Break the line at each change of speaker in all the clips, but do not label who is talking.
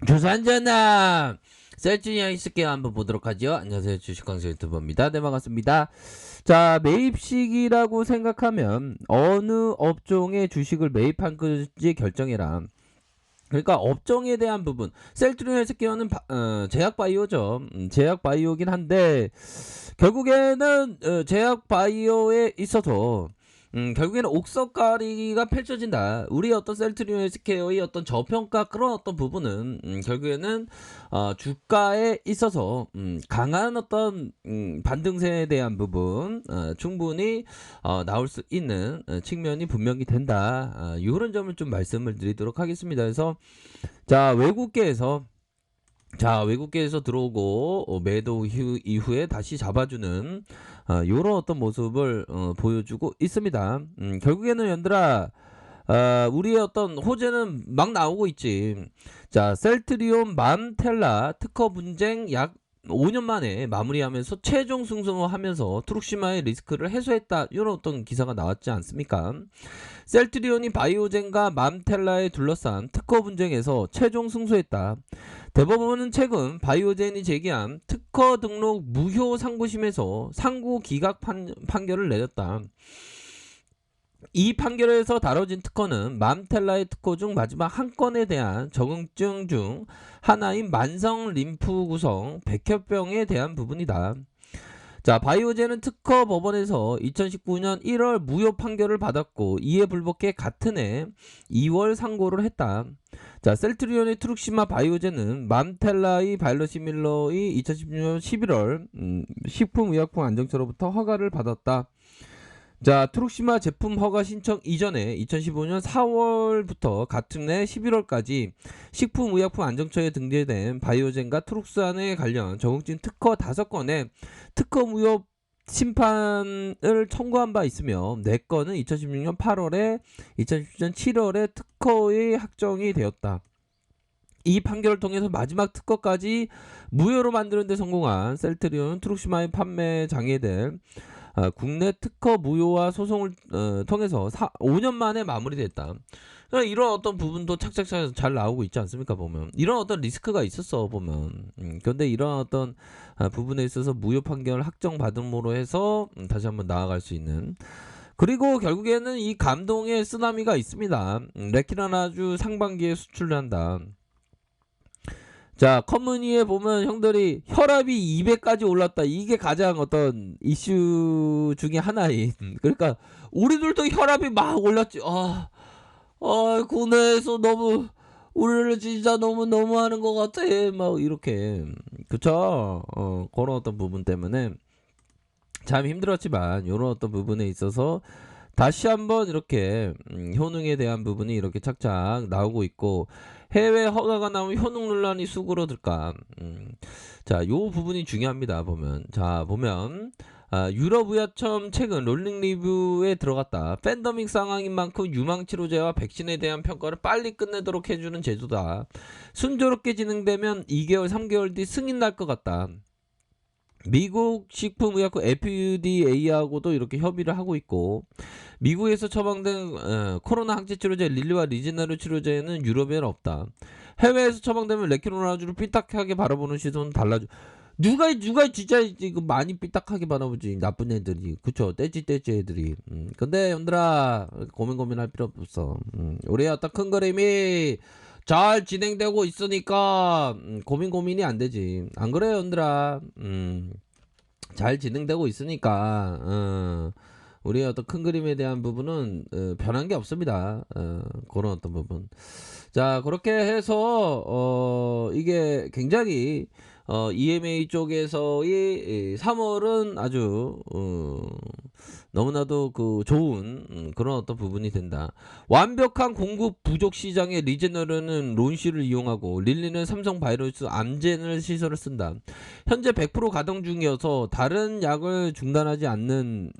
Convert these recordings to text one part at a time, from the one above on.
조선전남 셀주니아 있을게요. 한번 보도록 하죠. 안녕하세요, 주식광수 유튜버입니다. 네, 반갑습니다. 자, 매입 시기라고 생각하면 어느 업종의 주식을 매입한 건지 결정해라. 그러니까 업종에 대한 부분, 셀트리온 헬스케어는 제약 바이오죠. 제약 바이오긴 한데 결국에는 제약 바이오에 있어서 결국에는 옥석가리가 펼쳐진다. 우리 어떤 셀트리온 헬스케어의 어떤 저평가 그런 어떤 부분은 결국에는 주가에 있어서 강한 어떤 반등세에 대한 부분 충분히 나올 수 있는 측면이 분명히 된다. 이런 점을 좀 말씀을 드리도록 하겠습니다. 그래서 외국계에서 들어오고 매도 이후에 다시 잡아주는 요런 어떤 모습을 보여주고 있습니다. 결국에는 연들아, 우리의 어떤 호재는 막 나오고 있지. 자, 셀트리온 맘텔라 특허 분쟁 약 5년 만에 마무리하면서 최종 승소하면서 트룩시마의 리스크를 해소했다. 이런 어떤 기사가 나왔지 않습니까? 셀트리온이 바이오젠과 맘텔라에 둘러싼 특허 분쟁에서 최종 승소했다. 대법원은 최근 바이오젠이 제기한 특허 등록 무효 상고심에서 상고 기각 판결을 내렸다. 이 판결에서 다뤄진 특허는 맘텔라의 특허 중 마지막 한 건에 대한 적응증 중 하나인 만성 림프 구성 백혈병에 대한 부분이다. 자, 바이오젠은 특허 법원에서 2019년 1월 무효 판결을 받았고 이에 불복해 같은 해 2월 상고를 했다. 자, 셀트리온의 트룩시마 바이오젠은 맘텔라의 바이러시밀러의 2016년 11월 식품의약품 안정처로부터 허가를 받았다. 자, 트룩시마 제품 허가 신청 이전에 2015년 4월부터 같은 해 11월까지 식품의약품 안정처에 등재된 바이오젠과 트룩산에 관련 적응증 특허 5건에 특허 무효 심판을 청구한 바 있으며 4건은 2016년 8월에 2017년 7월에 특허의 확정이 되었다. 이 판결을 통해서 마지막 특허까지 무효로 만드는 데 성공한 셀트리온 트룩시마의 판매 장애될 국내 특허 무효화 소송을 통해서 5년 만에 마무리됐다. 그러니까 이런 어떤 부분도 착착착 잘 나오고 있지 않습니까? 보면 이런 어떤 리스크가 있었어 보면. 그런데 이런 어떤 부분에 있어서 무효 판결 확정받음으로 해서 다시 한번 나아갈 수 있는. 그리고 결국에는 이 감동의 쓰나미가 있습니다. 레키나나주 상반기에 수출을 한다. 자, 커뮤니에 보면 형들이 혈압이 200까지 올랐다. 이게 가장 어떤 이슈 중에 하나인. 그러니까 우리들도 혈압이 막 올랐지. 국내에서 너무 우리를 진짜 너무 하는 것 같아. 막 이렇게. 그쵸? 그런 어떤 부분 때문에 참 힘들었지만 이런 어떤 부분에 있어서 다시 한번 이렇게 효능에 대한 부분이 이렇게 착착 나오고 있고 해외 허가가 나오면 효능 논란이 수그러들까. 자, 요 부분이 중요합니다. 보면 유럽의학처럼 최근 롤링 리뷰에 들어갔다. 팬데믹 상황인 만큼 유망 치료제와 백신에 대한 평가를 빨리 끝내도록 해주는 제도다. 순조롭게 진행되면 2개월 3개월 뒤 승인 날 것 같다. 미국 식품의약국 FDA하고도 이렇게 협의를 하고 있고 미국에서 처방된 코로나 항체 치료제 릴리와 리제나르 치료제는 유럽에는 없다. 해외에서 처방되면 레키노라주를 삐딱하게 바라보는 시선은 달라져. 누가 진짜 이거 많이 삐딱하게 바라보지. 나쁜 애들이. 그쵸, 떼찌 애들이. 근데 형들아 고민할 필요 없어. 우리 어떤 큰 그림이 잘 진행되고 있으니까 고민이 안 되지. 안 그래요, 형들아? 잘 진행되고 있으니까 우리의 어떤 큰 그림에 대한 부분은 변한 게 없습니다. 그런 어떤 부분. 자, 그렇게 해서 이게 굉장히 EMA 쪽에서의 3월은 아주 너무나도 그 좋은 그런 어떤 부분이 된다. 완벽한 공급 부족 시장에 리제너르는 론시를 이용하고 릴리는 삼성 바이러스 암젠을 시설을 쓴다. 현재 100% 가동 중이어서 다른 약을 중단하지 않는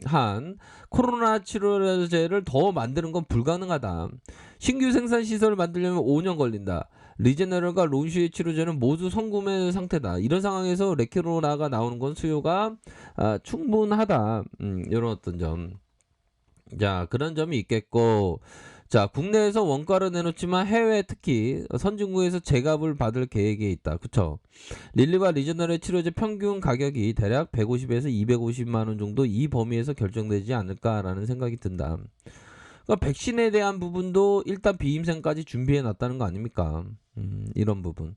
한 코로나 치료제를 더 만드는 건 불가능하다. 신규 생산 시설을 만들려면 5년 걸린다. 리제너럴과 론시의 치료제는 모두 선구매 상태다. 이런 상황에서 레키로나가 나오는 건 수요가 충분하다. 이런 어떤 점. 자, 그런 점이 있겠고, 자, 국내에서 원가를 내놓지만 해외 특히 선진국에서 제값을 받을 계획에 있다. 그쵸? 릴리와 리저널의 치료제 평균 가격이 대략 150에서 250만 원 정도 이 범위에서 결정되지 않을까라는 생각이 든다. 그러니까 백신에 대한 부분도 일단 비임생까지 준비해 놨다는 거 아닙니까? 이런 부분.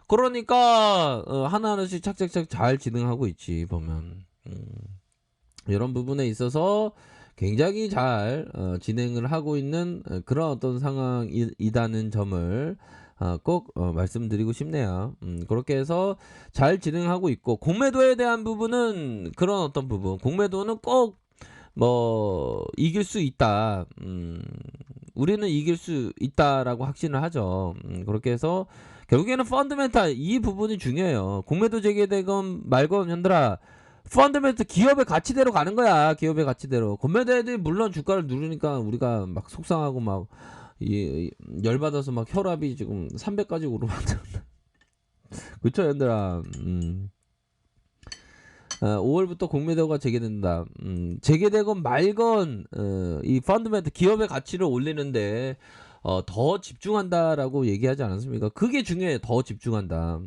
그러니까 하나하나씩 착착착 잘 진행하고 있지 보면. 이런 부분에 있어서 굉장히 잘 진행을 하고 있는 그런 어떤 상황이다는 점을 꼭 말씀드리고 싶네요. 그렇게 해서 잘 진행하고 있고 공매도에 대한 부분은 그런 어떤 부분 공매도는 꼭 뭐 이길 수 있다. 우리는 이길 수 있다라고 확신을 하죠. 그렇게 해서 결국에는 펀드멘탈 이 부분이 중요해요. 공매도 재개되건 말건 현들아 펀드멘트 기업의 가치대로 가는 거야. 기업의 가치대로. 공매도 애들이 물론 주가를 누르니까 우리가 막 속상하고 막 열받아서 막 혈압이 지금 300까지 오르면 그쵸 현들아. 5월부터 공매도가 재개된다. 재개되건 말건 이 펀드멘트 기업의 가치를 올리는데 더 집중한다라고 얘기하지 않았습니까? 그게 중요해요. 더 집중한다.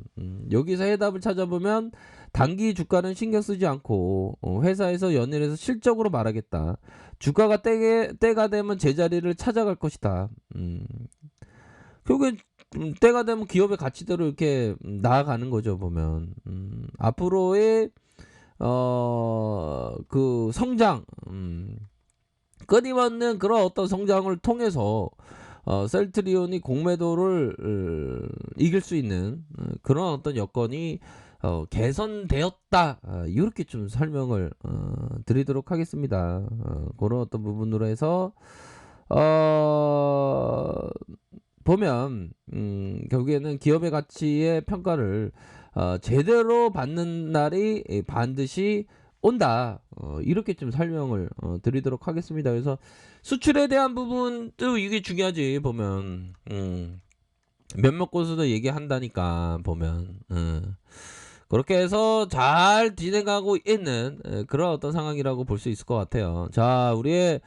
여기서 해답을 찾아보면 단기 주가는 신경 쓰지 않고 회사에서 연일해서 실적으로 말하겠다. 주가가 때가 되면 제자리를 찾아갈 것이다. 결국엔 때가 되면 기업의 가치대로 이렇게 나아가는 거죠. 보면 앞으로의 그 성장, 끊임없는 그런 어떤 성장을 통해서 셀트리온이 공매도를 이길 수 있는 그런 어떤 여건이 개선되었다. 이렇게 좀 설명을 드리도록 하겠습니다. 그런 어떤 부분으로 해서 보면 결국에는 기업의 가치의 평가를 제대로 받는 날이 반드시 온다. 이렇게 좀 설명을 드리도록 하겠습니다. 그래서 수출에 대한 부분도 이게 중요하지 보면 몇몇 곳에서 얘기한다니까 보면 그렇게 해서 잘 진행하고 있는 그런 어떤 상황이라고 볼 수 있을 것 같아요. 자, 우리의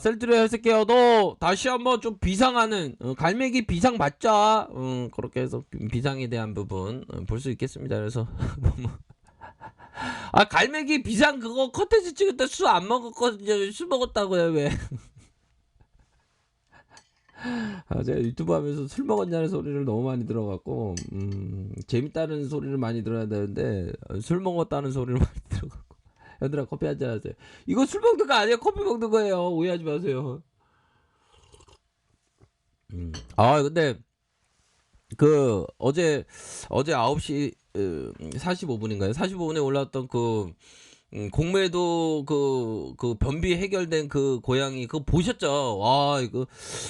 셀트리온 헬스케어 너 다시 한번 좀 비상하는 갈매기 비상 맞자. 그렇게 해서 비상에 대한 부분 볼 수 있겠습니다. 그래서 갈매기 비상 그거 컨텐츠 찍을 때 술 안 먹었거든요. 술 먹었다고요 왜? 제가 유튜브 하면서 술 먹었냐는 소리를 너무 많이 들어갖고 재밌다는 소리를 많이 들어야 되는데 술 먹었다는 소리를 많이 들어갖고 얘들아 커피 한잔 하세요. 이거 술 먹는 거 아니에요. 커피 먹는 거예요. 오해하지 마세요. 근데 그 어제 9시 45분인가요? 45분에 올라왔던 그 공매도 그 변비 해결된 그 고양이 그거 보셨죠? 와 이거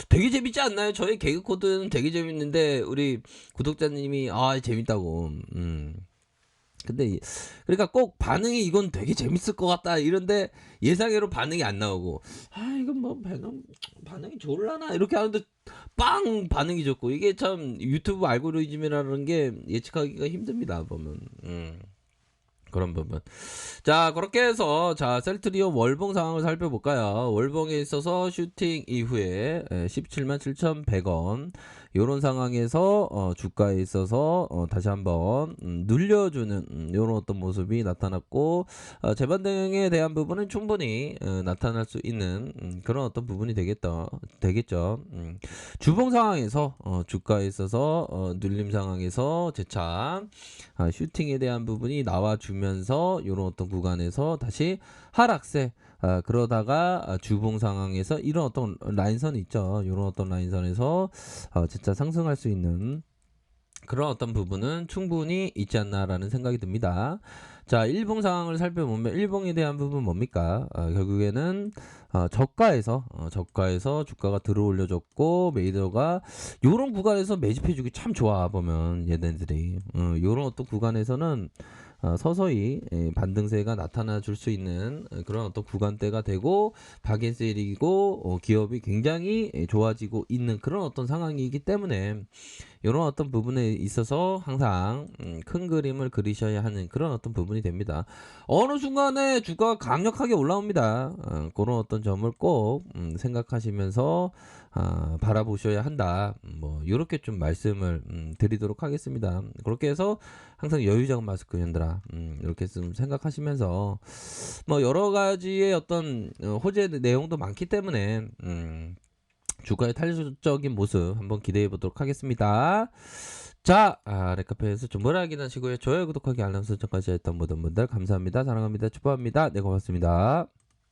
되게 재밌지 않나요? 저희 개그 코드는 되게 재밌는데 우리 구독자님이 재밌다고. 근데 그러니까 꼭 반응이 이건 되게 재밌을 것 같다 이런데 예상외로 반응이 안 나오고 이건 뭐 반응이 좋을라나 이렇게 하는데 빵 반응이 좋고 이게 참 유튜브 알고리즘이라는 게 예측하기가 힘듭니다 보면. 그런 부분. 자, 그렇게 해서 자 셀트리온 월봉 상황을 살펴볼까요? 월봉에 있어서 슈팅 이후에 17만 7,100원 요런 상황에서 주가에 있어서 다시 한번 눌려주는 요런 어떤 모습이 나타났고 재반 등에 대한 부분은 충분히 나타날 수 있는 그런 어떤 부분이 되겠죠. 주봉 상황에서 주가에 있어서 눌림 상황에서 재차 슈팅에 대한 부분이 나와주면서 이런 어떤 구간에서 다시 하락세 그러다가 주봉 상황에서 이런 어떤 라인선이 있죠. 이런 어떤 라인선에서 진짜 상승할 수 있는 그런 어떤 부분은 충분히 있지 않나라는 생각이 듭니다. 자, 일봉 상황을 살펴보면 일봉에 대한 부분 뭡니까? 결국에는 저가에서 주가가 들어올려졌고 메이저가 요런 구간에서 매집해주기 참 좋아 보면 얘네들이 요런 어떤 구간에서는 서서히 반등세가 나타나 줄 수 있는 그런 어떤 구간대가 되고 박앤셀이고 기업이 굉장히 좋아지고 있는 그런 어떤 상황이기 때문에 요런 어떤 부분에 있어서 항상 큰 그림을 그리셔야 하는 그런 어떤 부분이 됩니다. 어느 순간에 주가가 강력하게 올라옵니다. 고런 어떤 점을 꼭 생각하시면서 바라보셔야 한다. 뭐 요렇게 좀 말씀을 드리도록 하겠습니다. 그렇게 해서 항상 여유자금 마스크 연들아 이렇게 좀 생각하시면서 뭐 여러 가지의 어떤 호재 내용도 많기 때문에 주가의 탄력적인 모습 한번 기대해 보도록 하겠습니다. 자, 렉카페에서 정보를 확인하시고요. 좋아요, 구독하기, 알람 설정까지 했던 모든 분들 감사합니다. 사랑합니다. 축복합니다. 네, 고맙습니다.